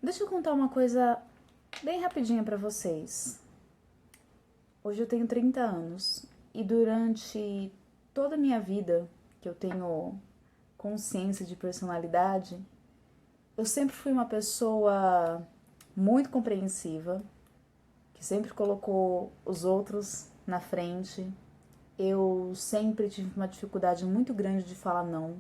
Deixa eu contar uma coisa bem rapidinha pra vocês. Hoje eu tenho 30 anos e durante toda a minha vida, que eu tenho consciência de personalidade, eu sempre fui uma pessoa muito compreensiva, que sempre colocou os outros na frente. Eu sempre tive uma dificuldade muito grande de falar não.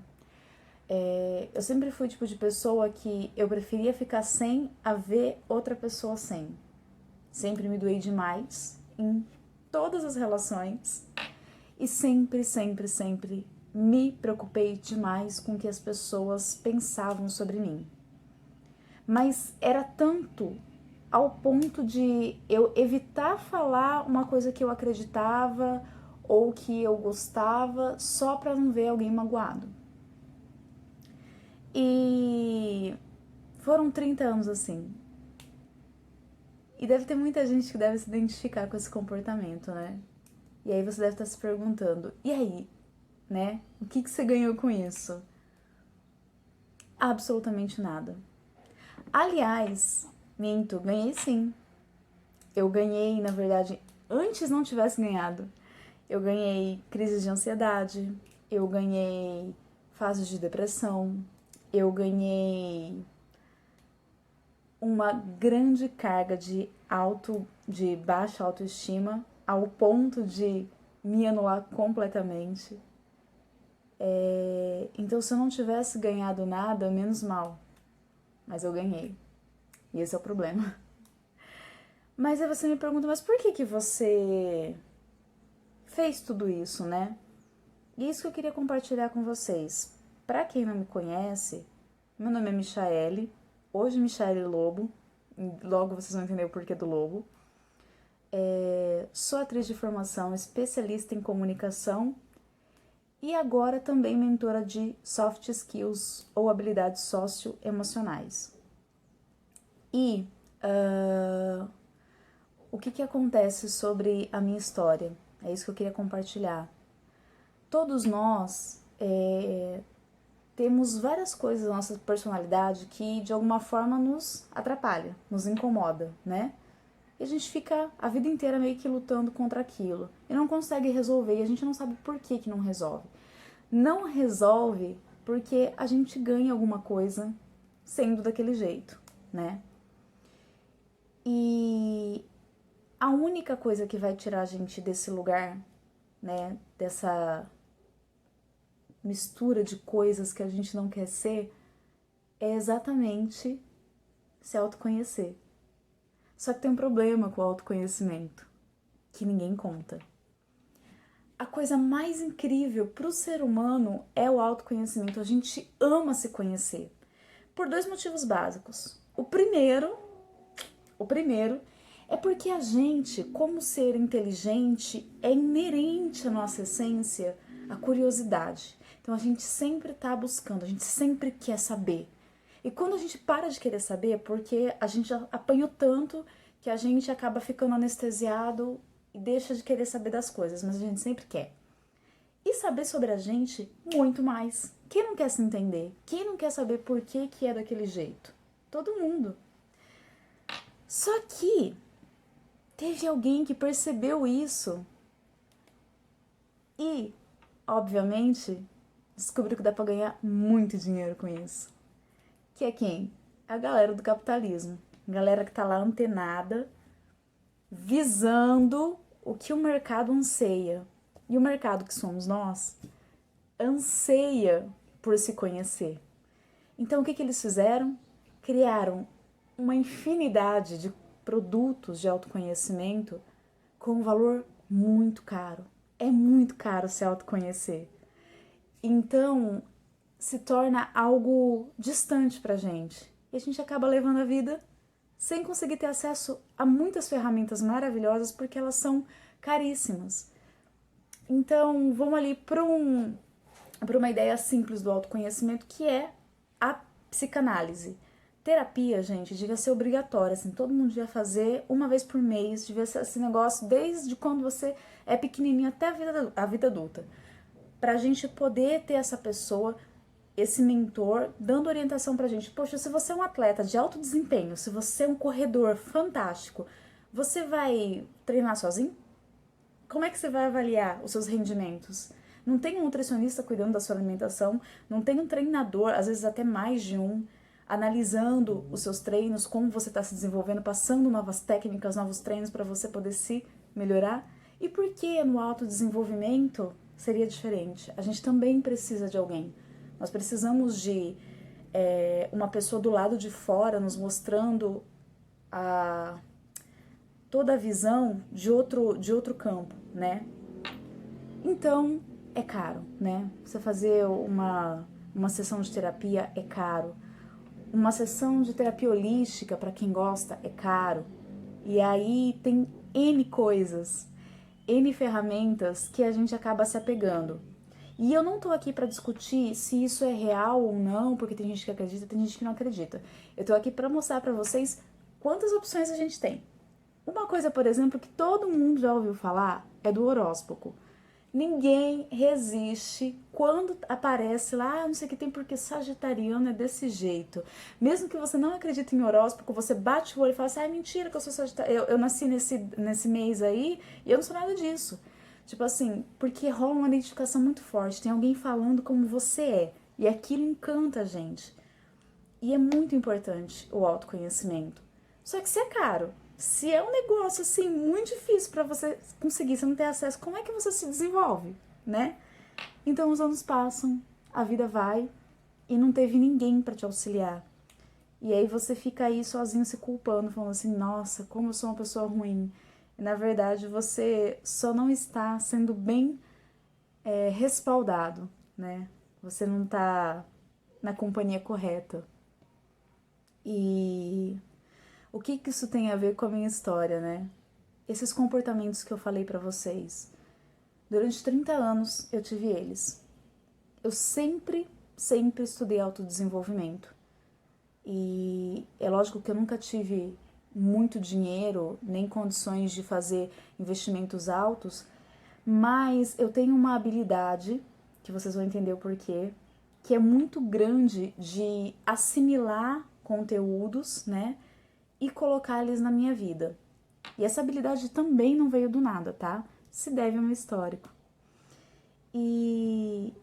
Eu sempre fui o tipo de pessoa que eu preferia ficar sem a ver outra pessoa sem. Sempre me doei demais em todas as relações e sempre me preocupei demais com o que as pessoas pensavam sobre mim. Mas era tanto ao ponto de eu evitar falar uma coisa que eu acreditava ou que eu gostava só para não ver alguém magoado. E foram 30 anos assim. E deve ter muita gente que deve se identificar com esse comportamento, né? E aí você deve estar se perguntando, e aí, né? O que você ganhou com isso? Absolutamente nada. Aliás, minto, ganhei sim. Eu ganhei, na verdade, antes não tivesse ganhado. Eu ganhei crises de ansiedade, eu ganhei fases de depressão, eu ganhei uma grande carga de baixa autoestima ao ponto de me anular completamente. Então, se eu não tivesse ganhado nada, menos mal. Mas eu ganhei. E esse é o problema. Mas aí você me pergunta, mas por que você fez tudo isso, né? E isso que eu queria compartilhar com vocês. Para quem não me conhece, meu nome é Michaele, hoje Michaele Lobo, logo vocês vão entender o porquê do lobo. Sou atriz de formação, especialista em comunicação e agora também mentora de soft skills ou habilidades socioemocionais. E o que acontece sobre a minha história? É isso que eu queria compartilhar. Todos nós temos várias coisas na nossa personalidade que de alguma forma nos atrapalha, nos incomoda, né? E a gente fica a vida inteira meio que lutando contra aquilo e não consegue resolver, e a gente não sabe por que não resolve. Não resolve porque a gente ganha alguma coisa sendo daquele jeito, né? E a única coisa que vai tirar a gente desse lugar, né, dessa mistura de coisas que a gente não quer ser, é exatamente se autoconhecer. Só que tem um problema com o autoconhecimento, que ninguém conta. A coisa mais incrível para o ser humano é o autoconhecimento. A gente ama se conhecer por dois motivos básicos. O primeiro é porque a gente, como ser inteligente, é inerente à nossa essência a curiosidade. Então a gente sempre está buscando, a gente sempre quer saber. E quando a gente para de querer saber é porque a gente já apanhou tanto que a gente acaba ficando anestesiado e deixa de querer saber das coisas, mas a gente sempre quer. E saber sobre a gente, muito mais. Quem não quer se entender? Quem não quer saber por que é daquele jeito? Todo mundo. Só que teve alguém que percebeu isso e, obviamente, descobriu que dá pra ganhar muito dinheiro com isso. Que é quem? A galera do capitalismo. Galera que tá lá antenada, visando o que o mercado anseia. E o mercado que somos nós, anseia por se conhecer. Então o que eles fizeram? Criaram uma infinidade de produtos de autoconhecimento com um valor muito caro. É muito caro se autoconhecer. Então se torna algo distante pra gente. E a gente acaba levando a vida sem conseguir ter acesso a muitas ferramentas maravilhosas porque elas são caríssimas. Então, vamos ali para uma ideia simples do autoconhecimento, que é a psicanálise. Terapia, gente, devia ser obrigatória, assim, todo mundo devia fazer uma vez por mês, devia ser esse negócio desde quando você é pequenininho até a vida adulta. Pra gente poder ter essa pessoa, esse mentor dando orientação pra gente. Poxa, se você é um atleta de alto desempenho, se você é um corredor fantástico, você vai treinar sozinho? Como é que você vai avaliar os seus rendimentos? Não tem um nutricionista cuidando da sua alimentação, não tem um treinador, às vezes até mais de um, analisando os seus treinos, como você está se desenvolvendo, passando novas técnicas, novos treinos para você poder se melhorar. E por que no autodesenvolvimento seria diferente? A gente também precisa de alguém. Nós precisamos de uma pessoa do lado de fora nos mostrando toda a visão de outro campo, né? Então, é caro, né? Você fazer uma sessão de terapia é caro. Uma sessão de terapia holística, para quem gosta, é caro. E aí tem N coisas, N ferramentas que a gente acaba se apegando. E eu não tô aqui para discutir se isso é real ou não, porque tem gente que acredita, tem gente que não acredita. Eu tô aqui para mostrar para vocês quantas opções a gente tem. Uma coisa, por exemplo, que todo mundo já ouviu falar é do horóscopo. Ninguém resiste quando aparece lá, não sei o que tem, porque sagitariano é desse jeito. Mesmo que você não acredite em horóscopo, você bate o olho e fala assim, mentira que eu sou sagitariano, eu nasci nesse mês aí e eu não sou nada disso. Tipo assim, porque rola uma identificação muito forte, tem alguém falando como você é, e aquilo encanta a gente. E é muito importante o autoconhecimento. Só que isso é caro. Se é um negócio assim muito difícil para você conseguir, você não ter acesso, como é que você se desenvolve, né? Então os anos passam, a vida vai e não teve ninguém para te auxiliar. E aí você fica aí sozinho se culpando, falando assim, nossa, como eu sou uma pessoa ruim. E, na verdade, você só não está sendo bem respaldado, né? Você não está na companhia correta. E o que isso tem a ver com a minha história, né? Esses comportamentos que eu falei pra vocês. Durante 30 anos eu tive eles. Eu sempre estudei autodesenvolvimento. E é lógico que eu nunca tive muito dinheiro, nem condições de fazer investimentos altos, mas eu tenho uma habilidade, que vocês vão entender o porquê, que é muito grande de assimilar conteúdos, né? E colocar eles na minha vida. E essa habilidade também não veio do nada, tá? Se deve ao meu histórico. E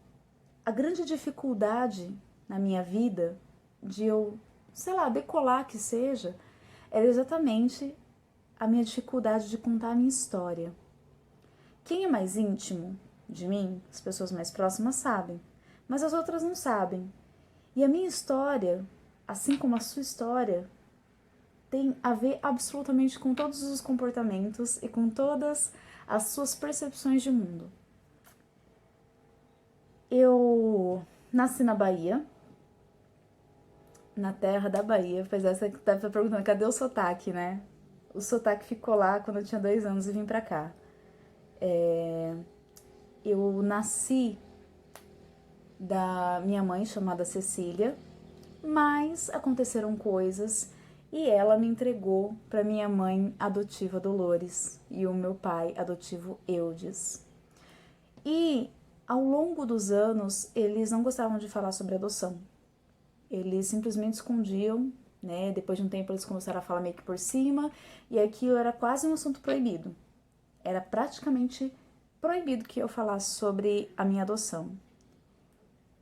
a grande dificuldade na minha vida de eu, sei lá, decolar que seja, era exatamente a minha dificuldade de contar a minha história. Quem é mais íntimo de mim, as pessoas mais próximas sabem, mas as outras não sabem. E a minha história, assim como a sua história, tem a ver absolutamente com todos os comportamentos e com todas as suas percepções de mundo. Eu nasci na Bahia, na terra da Bahia, pois essa que deve estar perguntando, cadê o sotaque, né? O sotaque ficou lá quando eu tinha 2 anos e vim pra cá. Eu nasci da minha mãe, chamada Cecília, mas aconteceram coisas e ela me entregou para minha mãe adotiva Dolores e o meu pai adotivo Eudes. E ao longo dos anos, eles não gostavam de falar sobre adoção. Eles simplesmente escondiam, né? Depois de um tempo eles começaram a falar meio que por cima, e aquilo era quase um assunto proibido. Era praticamente proibido que eu falasse sobre a minha adoção.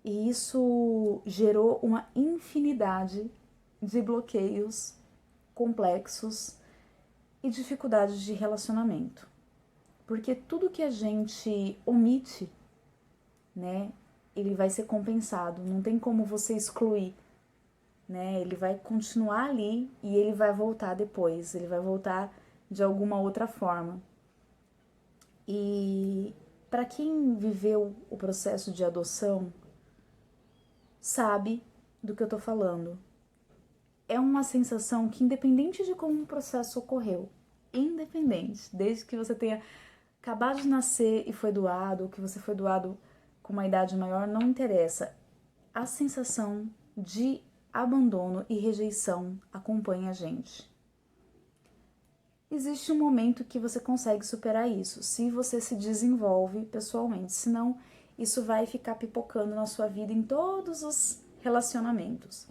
E isso gerou uma infinidade de bloqueios complexos e dificuldades de relacionamento. Porque tudo que a gente omite, né, ele vai ser compensado, não tem como você excluir, né? Ele vai continuar ali e ele vai voltar depois, ele vai voltar de alguma outra forma. E para quem viveu o processo de adoção, sabe do que eu tô falando. É uma sensação que, independente de como o processo ocorreu, independente, desde que você tenha acabado de nascer e foi doado, ou que você foi doado com uma idade maior, não interessa. A sensação de abandono e rejeição acompanha a gente. Existe um momento que você consegue superar isso, se você se desenvolve pessoalmente, senão isso vai ficar pipocando na sua vida em todos os relacionamentos.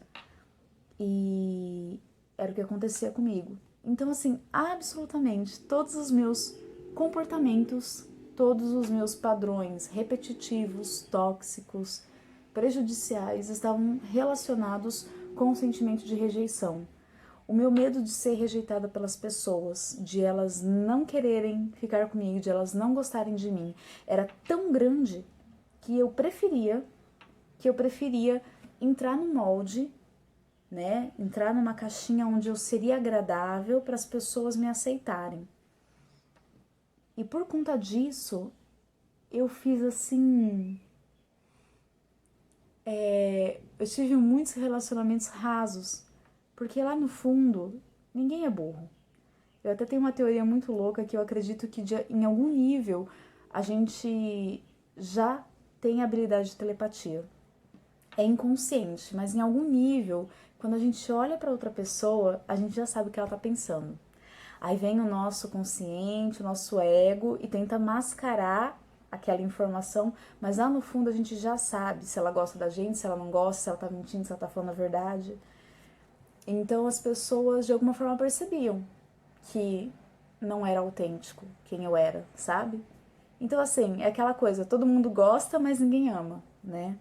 E era o que acontecia comigo. Então, assim, absolutamente todos os meus comportamentos, todos os meus padrões repetitivos, tóxicos, prejudiciais estavam relacionados com o sentimento de rejeição. O meu medo de ser rejeitada pelas pessoas, de elas não quererem ficar comigo, de elas não gostarem de mim, era tão grande que eu preferia entrar no molde, né? Entrar numa caixinha onde eu seria agradável para as pessoas me aceitarem. E por conta disso, eu fiz assim... eu tive muitos relacionamentos rasos, porque lá no fundo, ninguém é burro. Eu até tenho uma teoria muito louca que eu acredito que em algum nível a gente já tem habilidade de telepatia. É inconsciente, mas em algum nível, quando a gente olha para outra pessoa, a gente já sabe o que ela tá pensando. Aí vem o nosso consciente, o nosso ego e tenta mascarar aquela informação, mas lá no fundo a gente já sabe se ela gosta da gente, se ela não gosta, se ela tá mentindo, se ela tá falando a verdade. Então as pessoas de alguma forma percebiam que não era autêntico quem eu era, sabe? Então assim, é aquela coisa, todo mundo gosta, mas ninguém ama, né?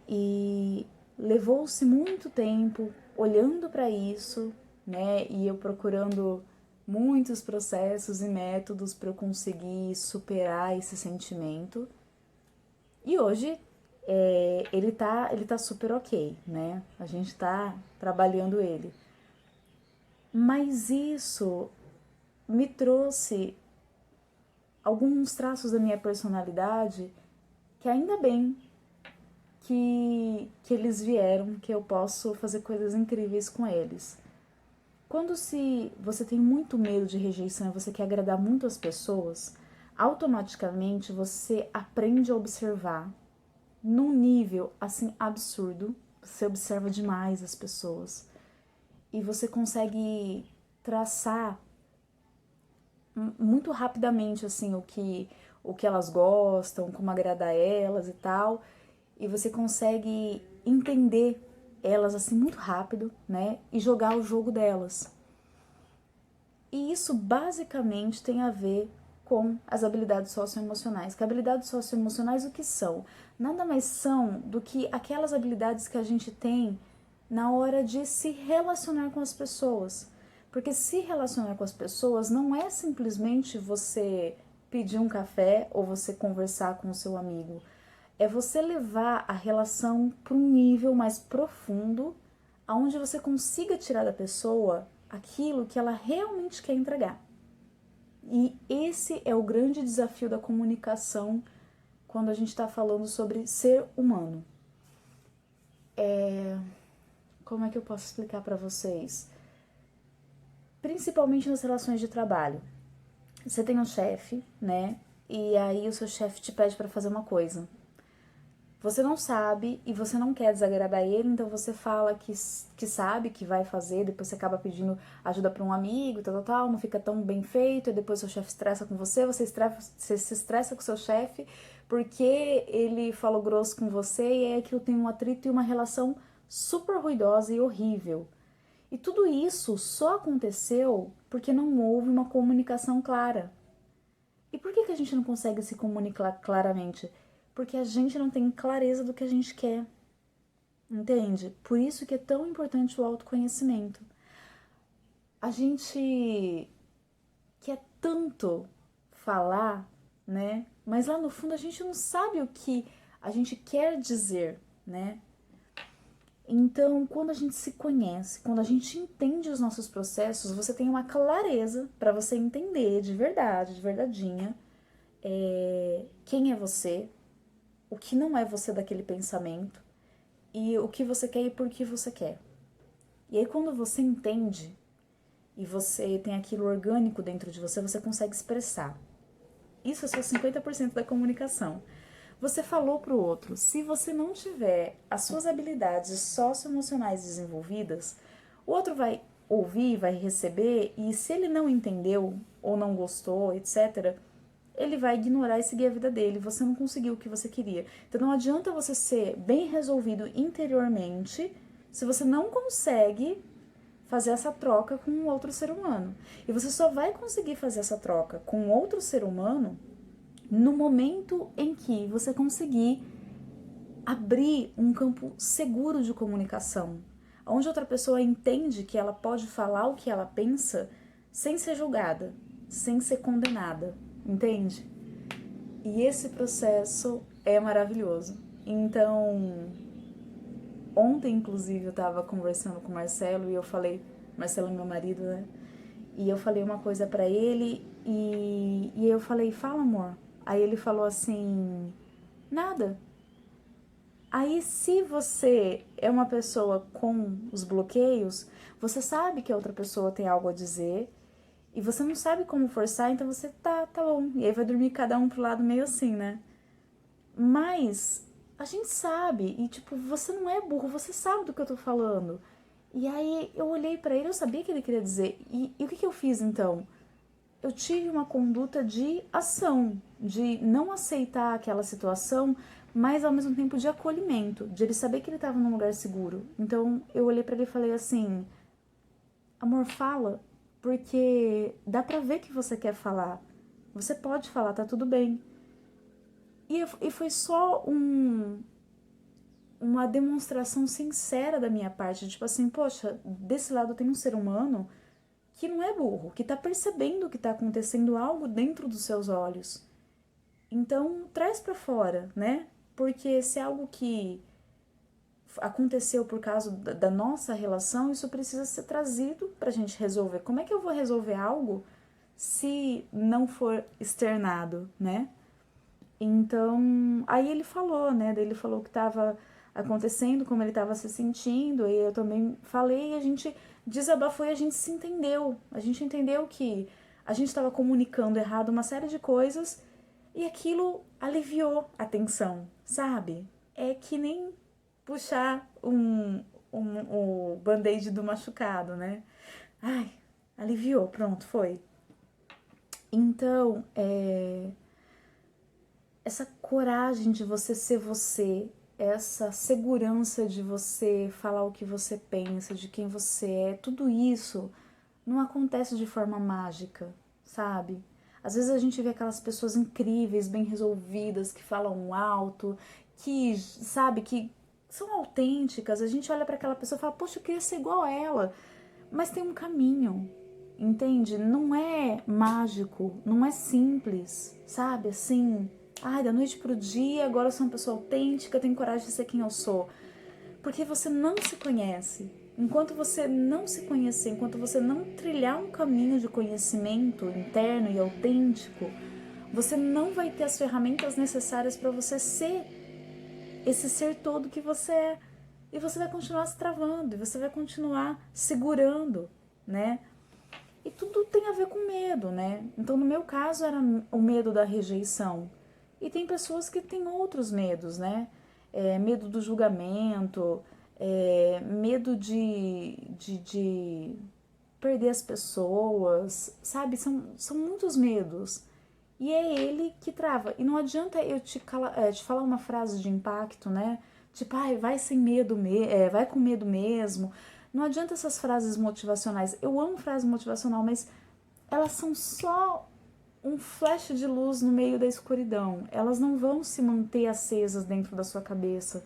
E levou-se muito tempo olhando para isso, né? E eu procurando muitos processos e métodos para eu conseguir superar esse sentimento. E hoje ele tá super ok, né? A gente tá trabalhando ele. Mas isso me trouxe alguns traços da minha personalidade que ainda bem que eles vieram, que eu posso fazer coisas incríveis com eles. Quando você tem muito medo de rejeição e você quer agradar muito as pessoas, automaticamente você aprende a observar num nível assim absurdo. Você observa demais as pessoas e você consegue traçar muito rapidamente assim o que elas gostam, como agradar elas e tal, e você consegue entender elas assim muito rápido, né, e jogar o jogo delas. E isso basicamente tem a ver com as habilidades socioemocionais. Que habilidades socioemocionais o que são? Nada mais são do que aquelas habilidades que a gente tem na hora de se relacionar com as pessoas. Porque se relacionar com as pessoas não é simplesmente você pedir um café ou você conversar com o seu amigo. É você levar a relação para um nível mais profundo, onde você consiga tirar da pessoa aquilo que ela realmente quer entregar. E esse é o grande desafio da comunicação quando a gente está falando sobre ser humano. Como é que eu posso explicar para vocês? Principalmente nas relações de trabalho. Você tem um chefe, né? E aí o seu chefe te pede para fazer uma coisa. Você não sabe e você não quer desagradar ele, então você fala que sabe, que vai fazer, depois você acaba pedindo ajuda para um amigo, tal, não fica tão bem feito, e depois seu chefe estressa com você se estressa com seu chefe porque ele falou grosso com você e aí aquilo tem um atrito e uma relação super ruidosa e horrível. E tudo isso só aconteceu porque não houve uma comunicação clara. E por que a gente não consegue se comunicar claramente? Porque a gente não tem clareza do que a gente quer. Entende? Por isso que é tão importante o autoconhecimento. A gente quer tanto falar, né? Mas lá no fundo a gente não sabe o que a gente quer dizer, né? Então, quando a gente se conhece, quando a gente entende os nossos processos, você tem uma clareza para você entender de verdade, de verdadeinha, quem é você, o que não é você daquele pensamento e o que você quer e por que você quer. E aí quando você entende e você tem aquilo orgânico dentro de você, você consegue expressar. Isso é só 50% da comunicação. Você falou para o outro, se você não tiver as suas habilidades socioemocionais desenvolvidas, o outro vai ouvir, vai receber, e se ele não entendeu ou não gostou, etc., ele vai ignorar e seguir a vida dele. Você não conseguiu o que você queria. Então não adianta você ser bem resolvido interiormente se você não consegue fazer essa troca com um outro ser humano. E você só vai conseguir fazer essa troca com outro ser humano no momento em que você conseguir abrir um campo seguro de comunicação, onde outra pessoa entende que ela pode falar o que ela pensa sem ser julgada, sem ser condenada, entende? E esse processo é maravilhoso. Então, ontem, inclusive, eu tava conversando com o Marcelo e eu falei, Marcelo é meu marido, né? E eu falei uma coisa pra ele e eu falei, fala, amor. Aí ele falou assim, nada. Aí, se você é uma pessoa com os bloqueios, você sabe que a outra pessoa tem algo a dizer e você não sabe como forçar, então você tá bom. E aí vai dormir cada um pro lado meio assim, né? Mas a gente sabe, e tipo, você não é burro, você sabe do que eu tô falando. E aí eu olhei pra ele, eu sabia que ele queria dizer. E o que eu fiz então? Eu tive uma conduta de ação, de não aceitar aquela situação, mas ao mesmo tempo de acolhimento, de ele saber que ele estava num lugar seguro. Então eu olhei pra ele e falei assim: amor, fala, porque dá pra ver que você quer falar. Você pode falar, tá tudo bem. E foi só uma demonstração sincera da minha parte, tipo assim, poxa, desse lado tem um ser humano que não é burro, que tá percebendo que tá acontecendo algo dentro dos seus olhos. Então, traz pra fora, né? Porque se é algo que aconteceu por causa da nossa relação, isso precisa ser trazido pra gente resolver. Como é que eu vou resolver algo se não for externado, né? Então, aí ele falou, né? Daí ele falou que estava acontecendo, como ele estava se sentindo, e eu também falei, e a gente desabafou e a gente se entendeu. A gente entendeu que a gente estava comunicando errado uma série de coisas e aquilo aliviou a tensão, sabe? É que nem puxar o band-aid do machucado, né? Ai, aliviou, pronto, foi. Então, essa coragem de você ser você, essa segurança de você falar o que você pensa, de quem você é, tudo isso não acontece de forma mágica, sabe? Às vezes a gente vê aquelas pessoas incríveis, bem resolvidas, que falam alto, que, sabe, que são autênticas. A gente olha para aquela pessoa e fala, poxa, eu queria ser igual a ela. Mas tem um caminho, entende? Não é mágico, não é simples, sabe? Assim, ai, da noite pro dia, agora eu sou uma pessoa autêntica, tenho coragem de ser quem eu sou. Porque você não se conhece. Enquanto você não se conhecer, enquanto você não trilhar um caminho de conhecimento interno e autêntico, você não vai ter as ferramentas necessárias para você ser esse ser todo que você é. E você vai continuar se travando, e você vai continuar segurando, né? E tudo tem a ver com medo, né? Então, no meu caso, era o medo da rejeição. E tem pessoas que têm outros medos, né? Medo do julgamento, medo de perder as pessoas, sabe? São muitos medos. E é ele que trava. E não adianta eu te falar uma frase de impacto, né? Tipo, ai, vai sem medo, vai com medo mesmo. Não adianta essas frases motivacionais. Eu amo frase motivacional, mas elas são só um flash de luz no meio da escuridão. Elas não vão se manter acesas dentro da sua cabeça.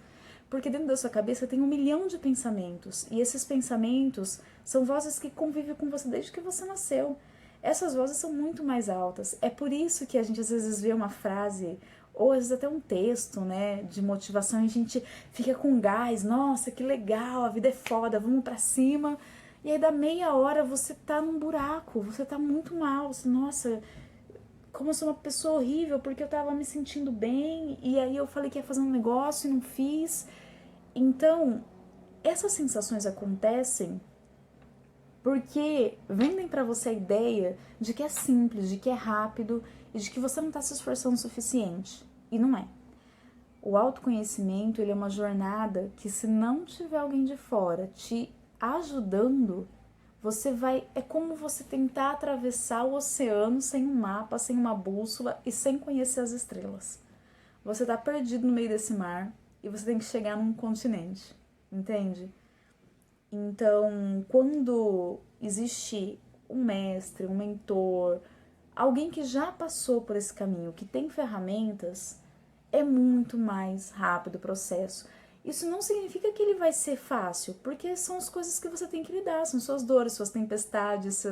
Porque dentro da sua cabeça tem 1 milhão de pensamentos. E esses pensamentos são vozes que convivem com você desde que você nasceu. Essas vozes são muito mais altas. É por isso que a gente às vezes vê uma frase, ou às vezes até um texto, né, de motivação, e a gente fica com gás, nossa, que legal, a vida é foda, vamos pra cima. E aí da meia hora você tá num buraco, você tá muito mal, você, nossa, como eu sou uma pessoa horrível, porque eu tava me sentindo bem, e aí eu falei que ia fazer um negócio e não fiz. Então, essas sensações acontecem porque vendem pra você a ideia de que é simples, de que é rápido e de que você não tá se esforçando o suficiente. E não é. O autoconhecimento, ele é uma jornada que, se não tiver alguém de fora te ajudando, É como você tentar atravessar o oceano sem um mapa, sem uma bússola e sem conhecer as estrelas. Você tá perdido no meio desse mar e você tem que chegar num continente, entende? Então, quando existe um mestre, um mentor, alguém que já passou por esse caminho, que tem ferramentas, é muito mais rápido o processo. Isso não significa que ele vai ser fácil, porque são as coisas que você tem que lidar, são suas dores, suas tempestades,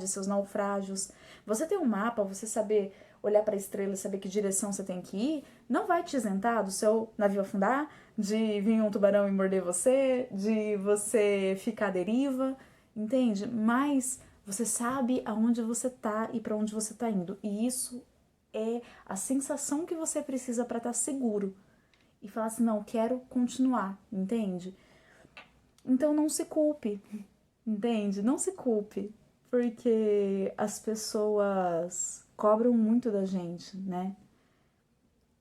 seus naufrágios. Você ter um mapa, você saber olhar para a estrela, saber que direção você tem que ir, não vai te isentar do seu navio afundar, de vir um tubarão e morder você, de você ficar à deriva, entende? Mas você sabe aonde você tá e para onde você tá indo. E isso é a sensação que você precisa para estar seguro e falar assim, não, quero continuar, entende? Então não se culpe, entende? Não se culpe, porque as pessoas cobram muito da gente, né?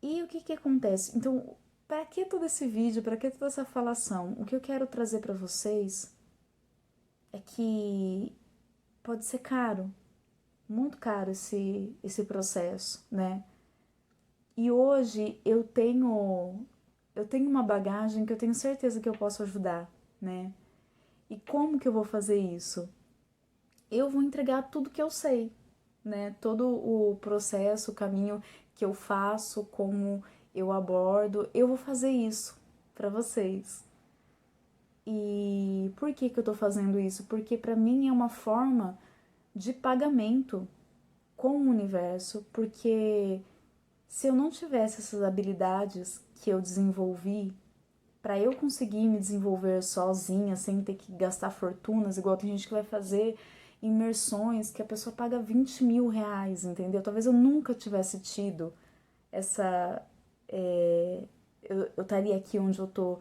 E o que que acontece? Então, para que todo esse vídeo, para que toda essa falação? O que eu quero trazer para vocês é que pode ser caro, muito caro esse processo, né? E hoje eu tenho uma bagagem que eu tenho certeza que eu posso ajudar, né? E como que eu vou fazer isso? Eu vou entregar tudo que eu sei, né? Todo o processo, o caminho que eu faço, como eu abordo, eu vou fazer isso para vocês. E por que que eu tô fazendo isso? Porque para mim é uma forma de pagamento com o universo, porque se eu não tivesse essas habilidades que eu desenvolvi, para eu conseguir me desenvolver sozinha, sem ter que gastar fortunas, igual tem gente que vai fazer imersões que a pessoa paga 20 mil reais, entendeu? Talvez eu nunca tivesse tido essa. Eu estaria aqui onde eu tô.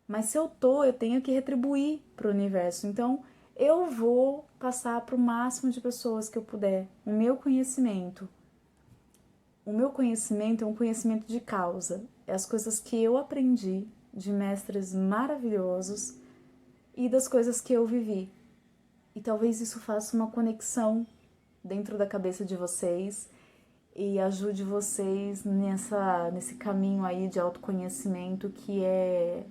Mas se eu tô, eu tenho que retribuir para o universo. Então, eu vou passar para o máximo de pessoas que eu puder o meu conhecimento. O meu conhecimento é um conhecimento de causa. É as coisas que eu aprendi de mestres maravilhosos e das coisas que eu vivi. E talvez isso faça uma conexão dentro da cabeça de vocês e ajude vocês nesse caminho aí de autoconhecimento que é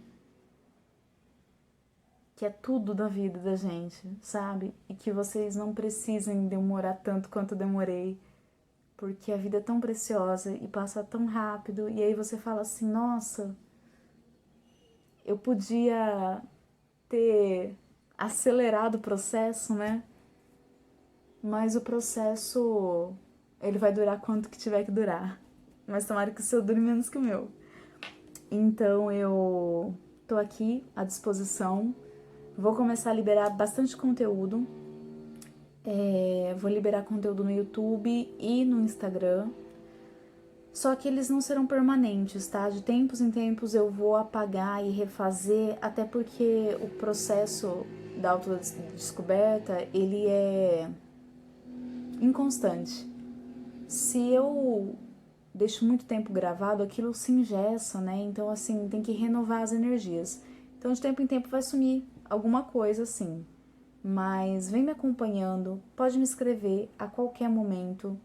tudo da vida da gente, sabe? E que vocês não precisem demorar tanto quanto eu demorei, porque a vida é tão preciosa e passa tão rápido, e aí você fala assim, nossa, eu podia ter acelerado o processo, né? Mas o processo, ele vai durar quanto que tiver que durar. Mas tomara que o seu dure menos que o meu. Então eu tô aqui à disposição. Vou começar a liberar bastante conteúdo. Vou liberar conteúdo no YouTube e no Instagram. Só que eles não serão permanentes, tá? De tempos em tempos eu vou apagar e refazer, até porque o processo da autodescoberta, ele é inconstante. Se eu deixo muito tempo gravado, aquilo se engessa, né? Então, assim, tem que renovar as energias. Então, de tempo em tempo vai sumir alguma coisa, assim. Mas vem me acompanhando, pode me escrever a qualquer momento.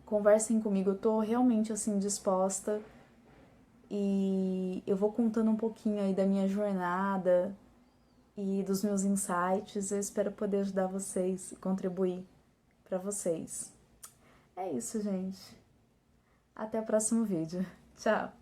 Conversem comigo, eu tô realmente, assim, disposta. E eu vou contando um pouquinho aí da minha jornada e dos meus insights. Eu espero poder ajudar vocês e contribuir para vocês. É isso, gente. Até o próximo vídeo. Tchau!